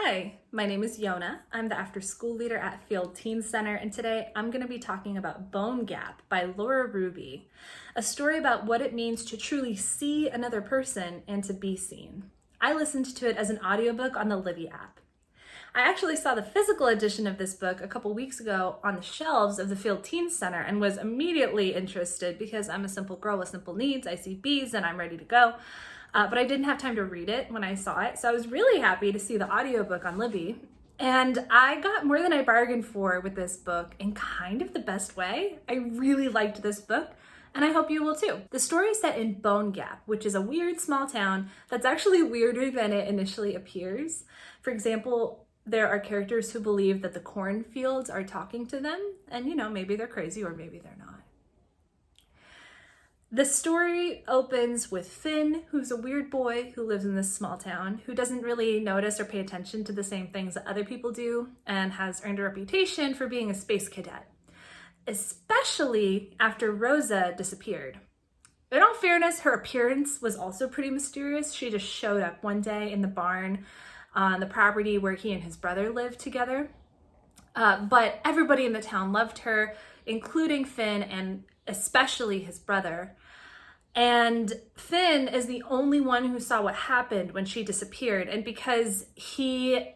Hi, my name is Yona. I'm the after school leader at Field Teen Center, and today I'm going to be talking about Bone Gap by Laura Ruby, a story about what it means to truly see another person and to be seen. I listened to it as an audiobook on the Libby app. I actually saw the physical edition of this book a couple weeks ago on the shelves of the Field Teen Center and was immediately interested because I'm a simple girl with simple needs. I see bees and I'm ready to go. But I didn't have time to read it when I saw it, so I was really happy to see the audiobook on Libby. And I got more than I bargained for with this book in kind of the best way. I really liked this book, and I hope you will too. The story is set in Bone Gap, which is a weird small town that's actually weirder than it initially appears. For example, there are characters who believe that the cornfields are talking to them, and maybe they're crazy or maybe they're not. The story opens with Finn, who's a weird boy who lives in this small town, who doesn't really notice or pay attention to the same things that other people do, and has earned a reputation for being a space cadet, especially after Rosa disappeared. In all fairness, her appearance was also pretty mysterious. She just showed up one day in the barn on the property where he and his brother lived together. But everybody in the town loved her, including Finn and especially his brother. And Finn is the only one who saw what happened when she disappeared. And because he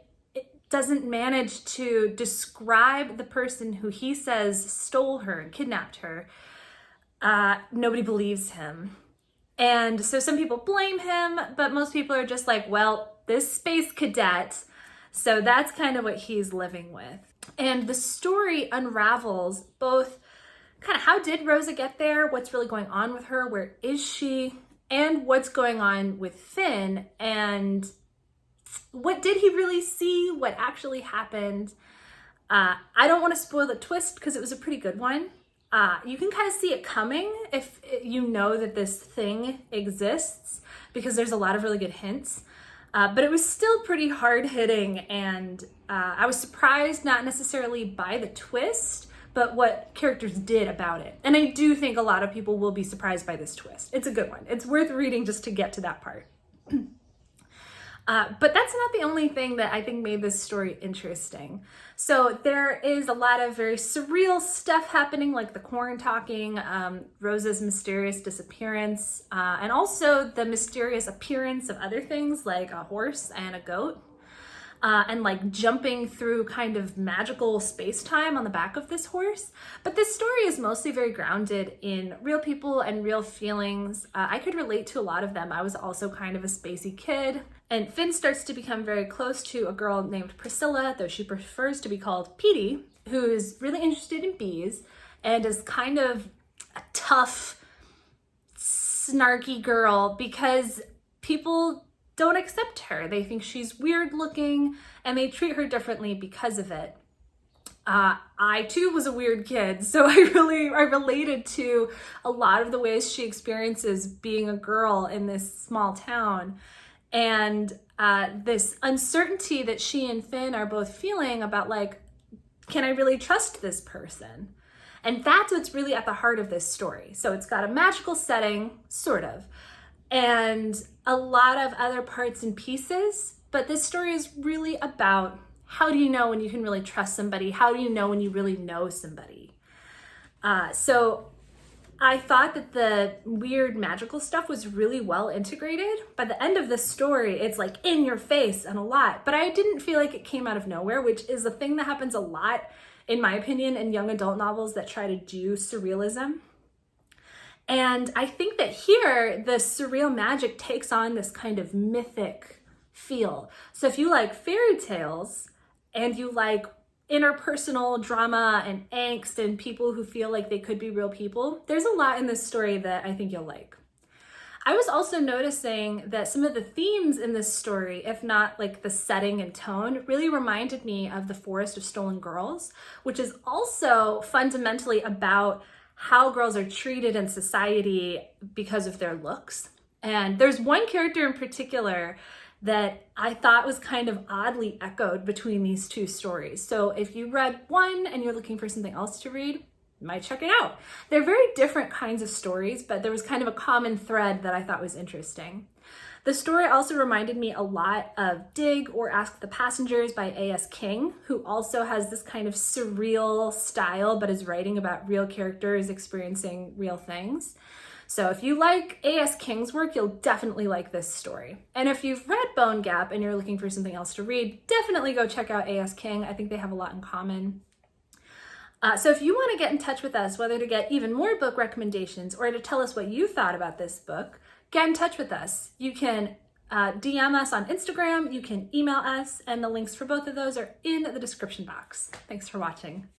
doesn't manage to describe the person who he says stole her and kidnapped her, nobody believes him. And so some people blame him, but most people are just like, well, this space cadet. So that's kind of what he's living with. And the story unravels both kind of how did Rosa get there, what's really going on with her, where is she, and what's going on with Finn, and what did he really see, what actually happened. I don't want to spoil the twist because it was a pretty good one. You can kind of see it coming if you know that this thing exists, because there's a lot of really good hints. But it was still pretty hard-hitting, and I was surprised not necessarily by the twist, but what characters did about it. And I do think a lot of people will be surprised by this twist. It's a good one. It's worth reading just to get to that part. But that's not the only thing that I think made this story interesting. So there is a lot of very surreal stuff happening, like the corn talking, Rosa's mysterious disappearance, and also the mysterious appearance of other things like a horse and a goat. And like jumping through kind of magical space-time on the back of this horse. But this story is mostly very grounded in real people and real feelings. I could relate to a lot of them. I was also kind of a spacey kid. And Finn starts to become very close to a girl named Priscilla, though she prefers to be called Petey, who is really interested in bees and is kind of a tough, snarky girl because people don't accept her. They think she's weird looking and they treat her differently because of it. I too was a weird kid, so I related to a lot of the ways she experiences being a girl in this small town. And this uncertainty that she and Finn are both feeling about, like, can I really trust this person? And that's what's really at the heart of this story. So it's got a magical setting, sort of, and a lot of other parts and pieces, but this story is really about how do you know when you can really trust somebody? How do you know when you really know somebody? So I thought that the weird magical stuff was really well integrated. By the end of the story, it's like in your face and a lot, but I didn't feel like it came out of nowhere, which is a thing that happens a lot, in my opinion, in young adult novels that try to do surrealism. And I think that here, the surreal magic takes on this kind of mythic feel. So if you like fairy tales and you like interpersonal drama and angst and people who feel like they could be real people, there's a lot in this story that I think you'll like. I was also noticing that some of the themes in this story, if not like the setting and tone, really reminded me of The Forest of Stolen Girls, which is also fundamentally about how girls are treated in society because of their looks. And there's one character in particular that I thought was kind of oddly echoed between these two stories. So if you read one and you're looking for something else to read, you might check it out. They're very different kinds of stories, but there was kind of a common thread that I thought was interesting. The story also reminded me a lot of Dig or Ask the Passengers by A.S. King, who also has this kind of surreal style, but is writing about real characters experiencing real things. So if you like A.S. King's work, you'll definitely like this story. And if you've read Bone Gap and you're looking for something else to read, definitely go check out A.S. King. I think they have a lot in common. So if you want to get in touch with us, whether to get even more book recommendations or to tell us what you thought about this book, get in touch with us. You can DM us on Instagram, you can email us, and the links for both of those are in the description box. Thanks for watching.